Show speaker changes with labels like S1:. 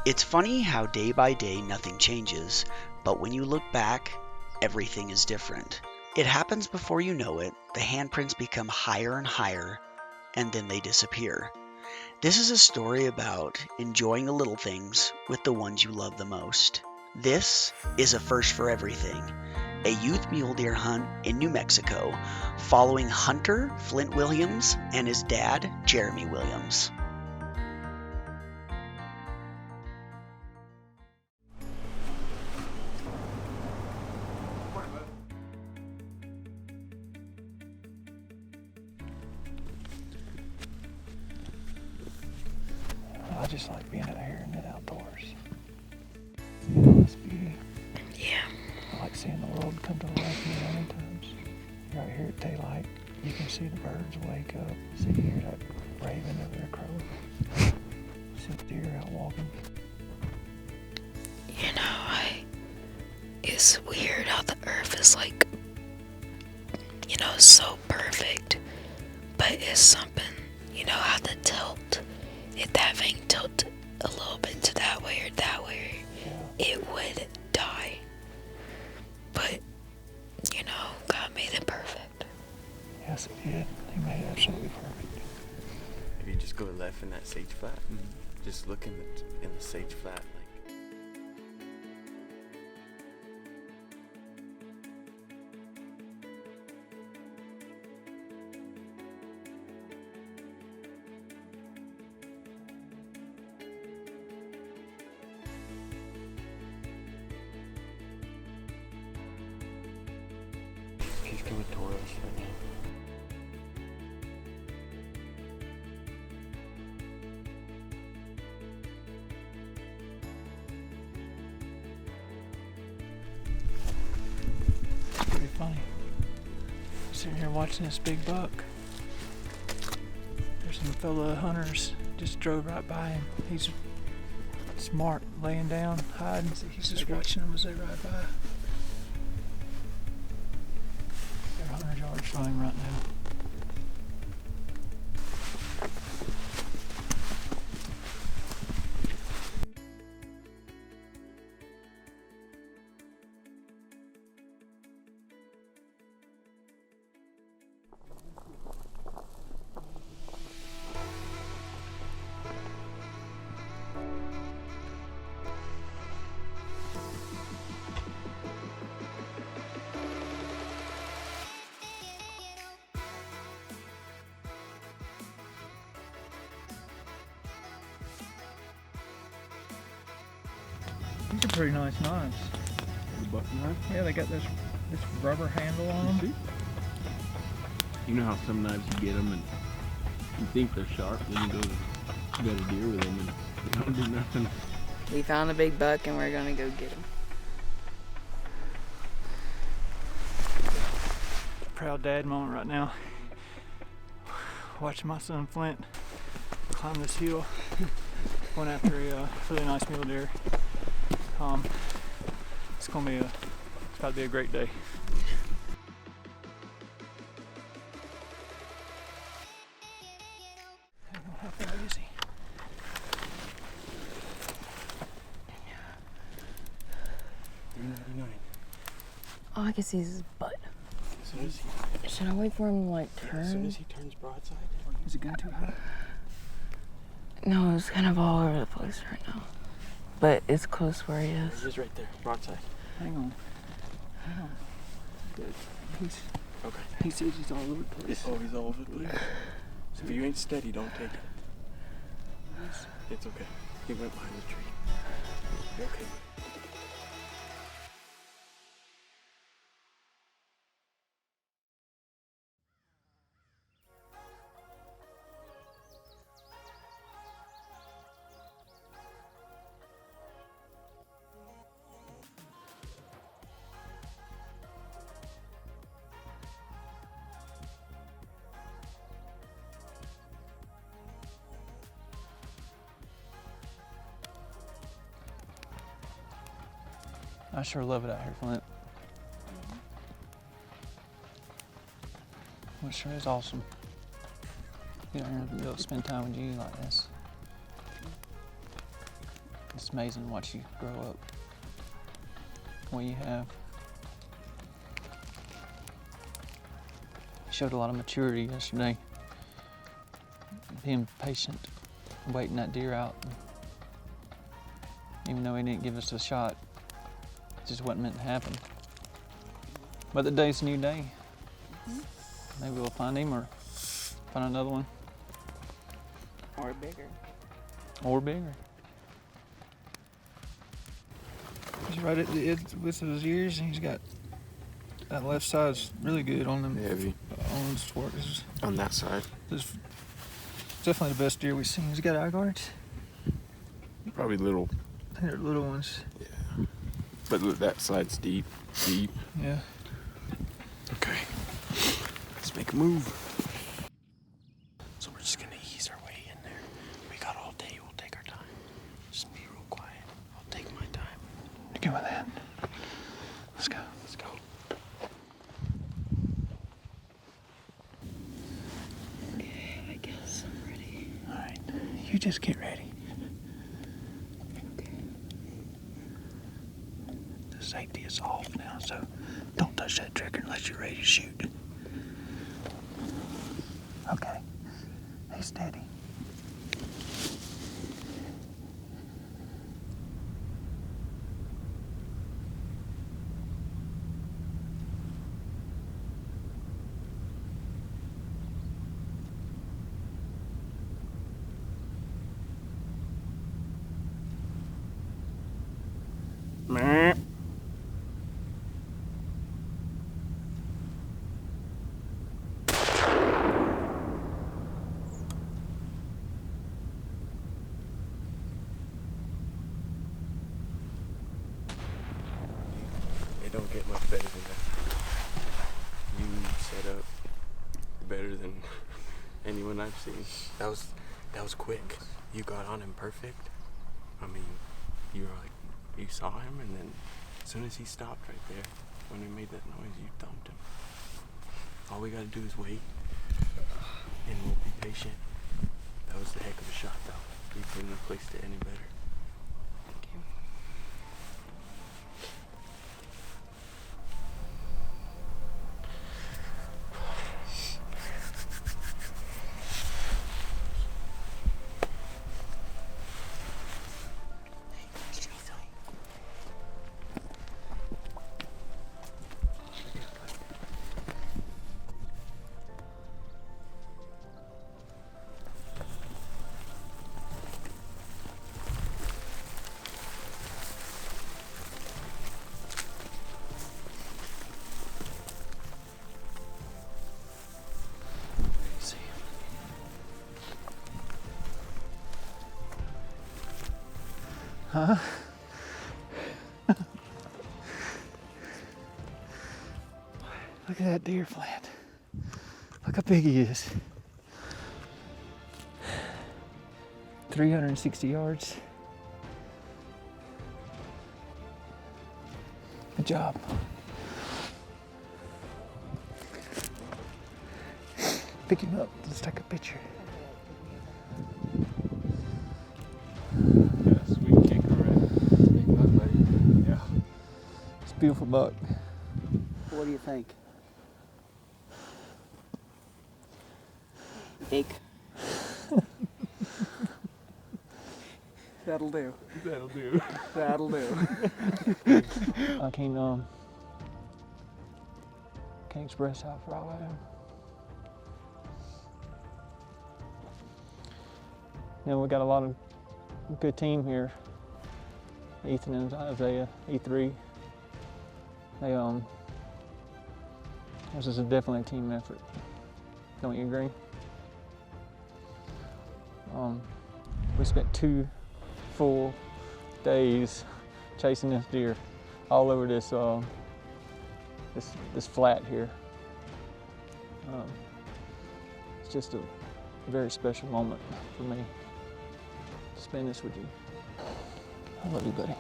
S1: It's funny how day by day nothing changes, but when you look back, everything is different. It happens before you know it, the handprints become higher and higher, and then they disappear. This is a story about enjoying the little things with the ones you love the most. This is a first for everything, a youth mule deer hunt in New Mexico following Hunter Flint Williams and his dad, Jeremy Williams.
S2: I just like being out here in the outdoors. You know, it's beauty.
S3: Yeah.
S2: I like seeing the world come to life in the morning times. You're out here at daylight, you can see the birds wake up, see hear that raven over there crowing, see the deer out walking.
S3: You know, it's weird how the earth is like, you know, so perfect, but it's something, you know, how the tilt, if that thing tilted a little bit to that way or that way, it would die. But, you know, God made it perfect.
S2: Yes, it did. He made it absolutely perfect.
S4: If you just go left in that sage flat, and just look in the sage flat, like. He's coming toward us right now.
S2: Pretty funny. Sitting here watching this big buck. There's some fellow hunters just drove right by him. He's smart, laying down, hiding. He's just watching them as they ride by. There are 100 yards from him right now. These are pretty nice knives.
S5: The buck knife?
S2: Yeah, they got this rubber handle on them.
S5: You know how some knives you get them and you think they're sharp, then you go to got a deer with them and they don't do nothing.
S6: We found a big buck and we're gonna go get him.
S2: Proud dad moment right now. Watching my son Flint climb this hill, going after a really nice mule deer. It's about to be a great day. How far is he?
S6: All I can see is his butt.
S4: As soon as he,
S6: Should I wait for him to like turn?
S4: as soon as he turns broadside.
S2: Is it going too high?
S6: No, it's kind of all over the place right now. But it's close where he is.
S4: He's right there, broadside.
S2: Hang on. Good.
S4: Okay.
S2: He says he's all over the place.
S4: Oh, he's all over the place. So if you ain't steady, don't take it. It's okay. He went behind the tree. You're okay.
S2: I sure love it out here, Flint. Well, it sure is awesome. You know, to be able to spend time with you like this. It's amazing to watch you grow up the way you have. You showed a lot of maturity yesterday. Being patient, waiting that deer out. Even though he didn't give us a shot, it just wasn't meant to happen. But the day's a new day. Maybe we'll find him or find another one.
S6: Or bigger.
S2: Or bigger. He's right at the edge with his ears, and he's got that left side's really good on them.
S4: Heavy.
S2: On the swords.
S4: On that side.
S2: This is definitely the best deer we've seen. He's got eye guards.
S4: Probably little.
S2: I think they're little ones.
S4: Yeah. But look, that side's deep. Deep.
S2: Yeah.
S4: Okay. Let's make a move. So we're just gonna ease our way in there. We got all day. We'll take our time. Just be real quiet. I'll take my time.
S2: You good with that? Let's go.
S4: Let's go.
S3: Okay, I guess I'm ready.
S2: All right. You just get ready.
S3: Okay.
S2: The safety is off now, so don't touch that trigger unless you're ready to shoot. Okay. Stay steady.
S4: It don't get much better than that. You set up better than anyone I've seen. That was quick. You got on him perfect. I mean, you were like, you saw him, and then as soon as he stopped right there, when he made that noise, you thumped him. All we gotta do is wait, and we'll be patient. That was the heck of a shot, though. You couldn't have placed it any better.
S3: Thank you.
S2: Huh? Look at that deer, Flint. Look how big he is. 360 yards. Good job. Pick him up. Let's take a picture.
S5: Sweet kick already. Big buck, buddy. Yeah.
S2: It's a beautiful buck.
S1: What do you think?
S6: Big. That'll do.
S5: That'll do.
S6: That'll do.
S2: I can't express how proud I am. You know, we got a lot of good team here. Ethan and Isaiah, E3. This is definitely a team effort. Don't you agree? We spent 2 full days chasing this deer all over this this flat here. It's just a very special moment for me to spend this with you. I love you, buddy.